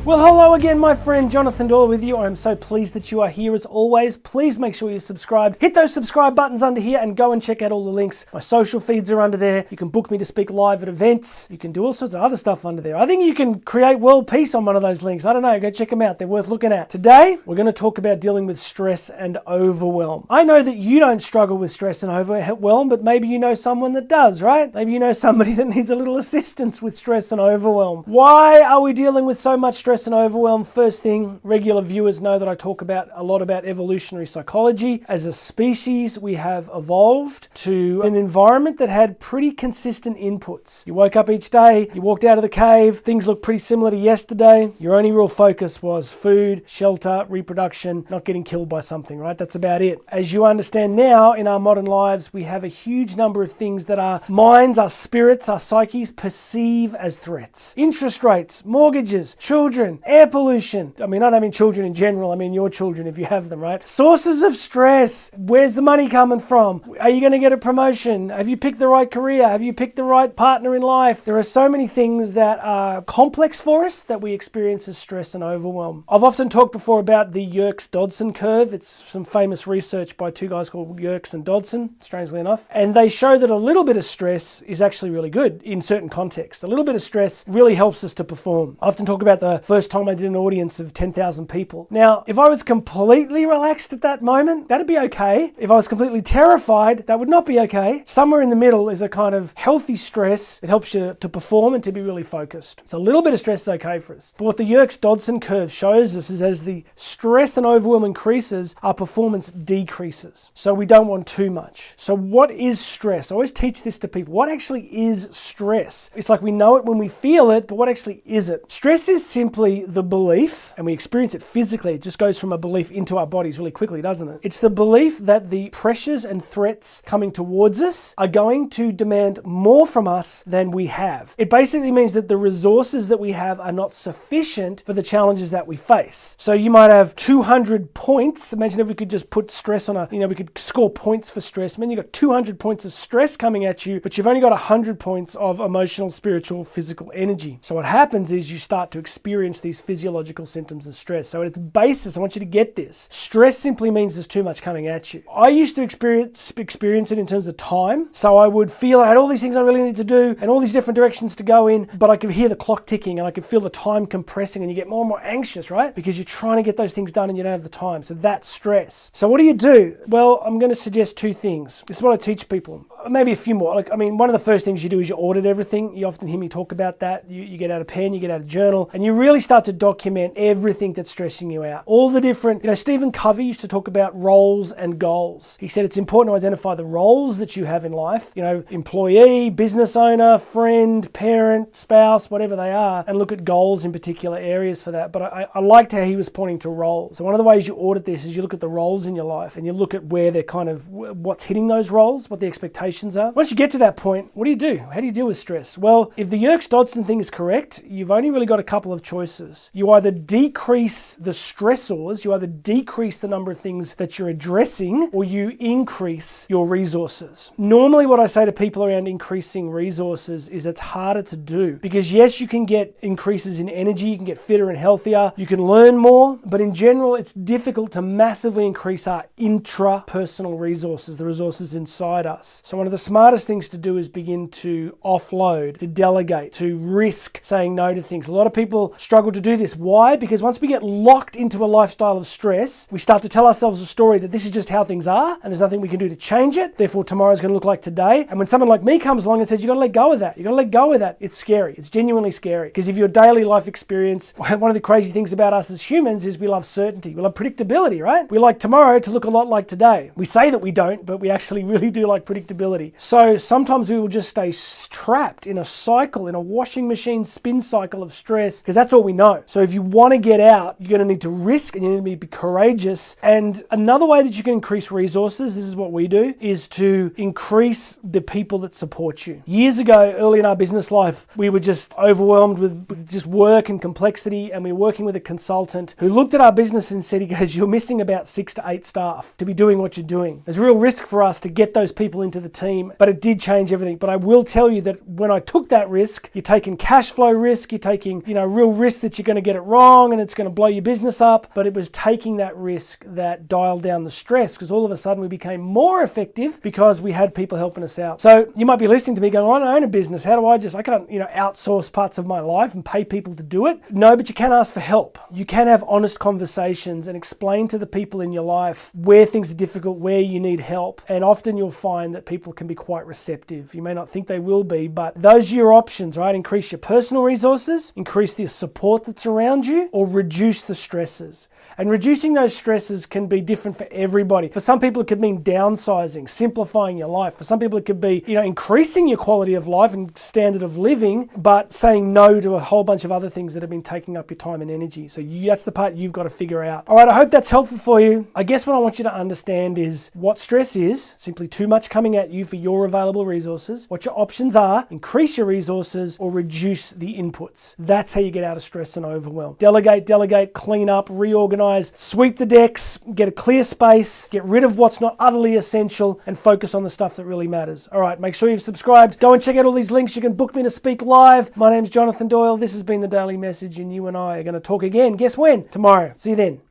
Well, hello again, my friend Jonathan Doyle with you. I am so pleased that you are here as always. Please make sure you're subscribed. Hit those subscribe buttons under here and go and check out all the links. My social feeds are under there. You can book me to speak live at events. You can do all sorts of other stuff under there. I think you can create world peace on one of those links. I don't know, go check them out. They're worth looking at. Today, we're going to talk about dealing with stress and overwhelm. I know that you don't struggle with stress and overwhelm, but maybe you know someone that does, right? Maybe you know somebody that needs a little assistance with stress and overwhelm. Why are we dealing with so much stress and overwhelm? First thing, regular viewers know that I talk a lot about evolutionary psychology. As a species, we have evolved to an environment that had pretty consistent inputs. You woke up each day, you walked out of the cave, things looked pretty similar to yesterday. Your only real focus was food, shelter, reproduction, not getting killed by something, right? That's about it. As you understand now, in our modern lives, we have a huge number of things that our minds, our spirits, our psyches perceive as threats. Interest rates, mortgages, children, air pollution. I don't mean children in general, I mean your children if you have them, right? Sources of stress. Where's the money coming from? Are you going to get a promotion? Have you picked the right career? Have you picked the right partner in life? There are so many things that are complex for us that we experience as stress and overwhelm. I've often talked before about the Yerkes-Dodson curve. It's some famous research by two guys called Yerkes and Dodson, strangely enough. And they show that a little bit of stress is actually really good in certain contexts. A little bit of stress really helps us to perform. I often talk about the first time I did an audience of 10,000 people. Now, if I was completely relaxed at that moment, that'd be okay. If I was completely terrified, that would not be okay. Somewhere in the middle is a kind of healthy stress. It helps you to perform and to be really focused. So a little bit of stress is okay for us. But what the Yerkes-Dodson curve shows us is as the stress and overwhelm increases, our performance decreases. So we don't want too much. So what is stress? I always teach this to people. What actually is stress? It's like we know it when we feel it, but what actually is it? Stress is simply the belief, and we experience it physically. It just goes from a belief into our bodies really quickly, doesn't it? It's the belief that the pressures and threats coming towards us are going to demand more from us than we have. It basically means that the resources that we have are not sufficient for the challenges that we face. So you might have 200 points. Imagine if we could just put stress on we could score points for stress. You've got 200 points of stress coming at you, but you've only got 100 points of emotional, spiritual, physical energy. So what happens is you start to experience these physiological symptoms of stress. So at its basis, I want you to get this. Stress simply means there's too much coming at you. I used to experience it in terms of time. So I would feel I had all these things I really need to do and all these different directions to go in, but I could hear the clock ticking and I could feel the time compressing and you get more and more anxious, right? Because you're trying to get those things done and you don't have the time. So that's stress. So what do you do? Well, I'm going to suggest two things. This is what I teach people. Maybe a few more. One of the first things you do is you audit everything. You often hear me talk about that. You get out a pen, you get out a journal, and you really start to document everything that's stressing you out. All the different, Stephen Covey used to talk about roles and goals. He said it's important to identify the roles that you have in life, employee, business owner, friend, parent, spouse, whatever they are, and look at goals in particular areas for that. But I liked how he was pointing to roles. So one of the ways you audit this is you look at the roles in your life and you look at where they're what's hitting those roles, what the expectations are. Once you get to that point, what do you do? How do you deal with stress? Well, if the Yerkes-Dodson thing is correct, you've only really got a couple of choices. You either decrease the stressors, you either decrease the number of things that you're addressing, or you increase your resources. Normally what I say to people around increasing resources is it's harder to do because yes, you can get increases in energy, you can get fitter and healthier, you can learn more, but in general, it's difficult to massively increase our intrapersonal resources, the resources inside us. So one of the smartest things to do is begin to offload, to delegate, to risk saying no to things. A lot of people struggle to do this. Why? Because once we get locked into a lifestyle of stress, we start to tell ourselves a story that this is just how things are and there's nothing we can do to change it. Therefore, tomorrow's going to look like today. And when someone like me comes along and says, you got to let go of that. You got to let go of that. It's scary. It's genuinely scary. Because if your daily life experience, one of the crazy things about us as humans is we love certainty. We love predictability, right? We like tomorrow to look a lot like today. We say that we don't, but we actually really do like predictability. So sometimes we will just stay trapped in a cycle, in a washing machine spin cycle of stress, because that's all we know. So if you want to get out, you're going to need to risk and you need to be courageous. And another way that you can increase resources, this is what we do, is to increase the people that support you. Years ago, early in our business life, we were just overwhelmed with just work and complexity, and we were working with a consultant who looked at our business and said, he goes, you're missing about 6 to 8 staff to be doing what you're doing. There's a real risk for us to get those people into the team, but it did change everything. But I will tell you that when I took that risk, you're taking cash flow risk, you're taking, real risk that you're going to get it wrong and it's going to blow your business up. But it was taking that risk that dialed down the stress, because all of a sudden we became more effective because we had people helping us out. So you might be listening to me going, I own a business. How do I can't, outsource parts of my life and pay people to do it? No, but you can ask for help. You can have honest conversations and explain to the people in your life where things are difficult, where you need help. And often you'll find that people can be quite receptive. You may not think they will be, but those are your options, right? Increase your personal resources, increase the support that's around you, or reduce the stresses. And reducing those stresses can be different for everybody. For some people, it could mean downsizing, simplifying your life. For some people, it could be, increasing your quality of life and standard of living, but saying no to a whole bunch of other things that have been taking up your time and energy. So that's the part you've got to figure out. All right, I hope that's helpful for you. I guess what I want you to understand is what stress is, simply too much coming at you for your available resources. What your options are, increase your resources or reduce the inputs. That's how you get out of stress and overwhelm. Delegate, clean up, reorganize, sweep the decks, get a clear space, get rid of what's not utterly essential, and focus on the stuff that really matters. All right, make sure you've subscribed. Go and check out all these links. You can book me to speak live. My name's Jonathan Doyle. This has been The Daily Message, and you and I are going to talk again. Guess when? Tomorrow. See you then.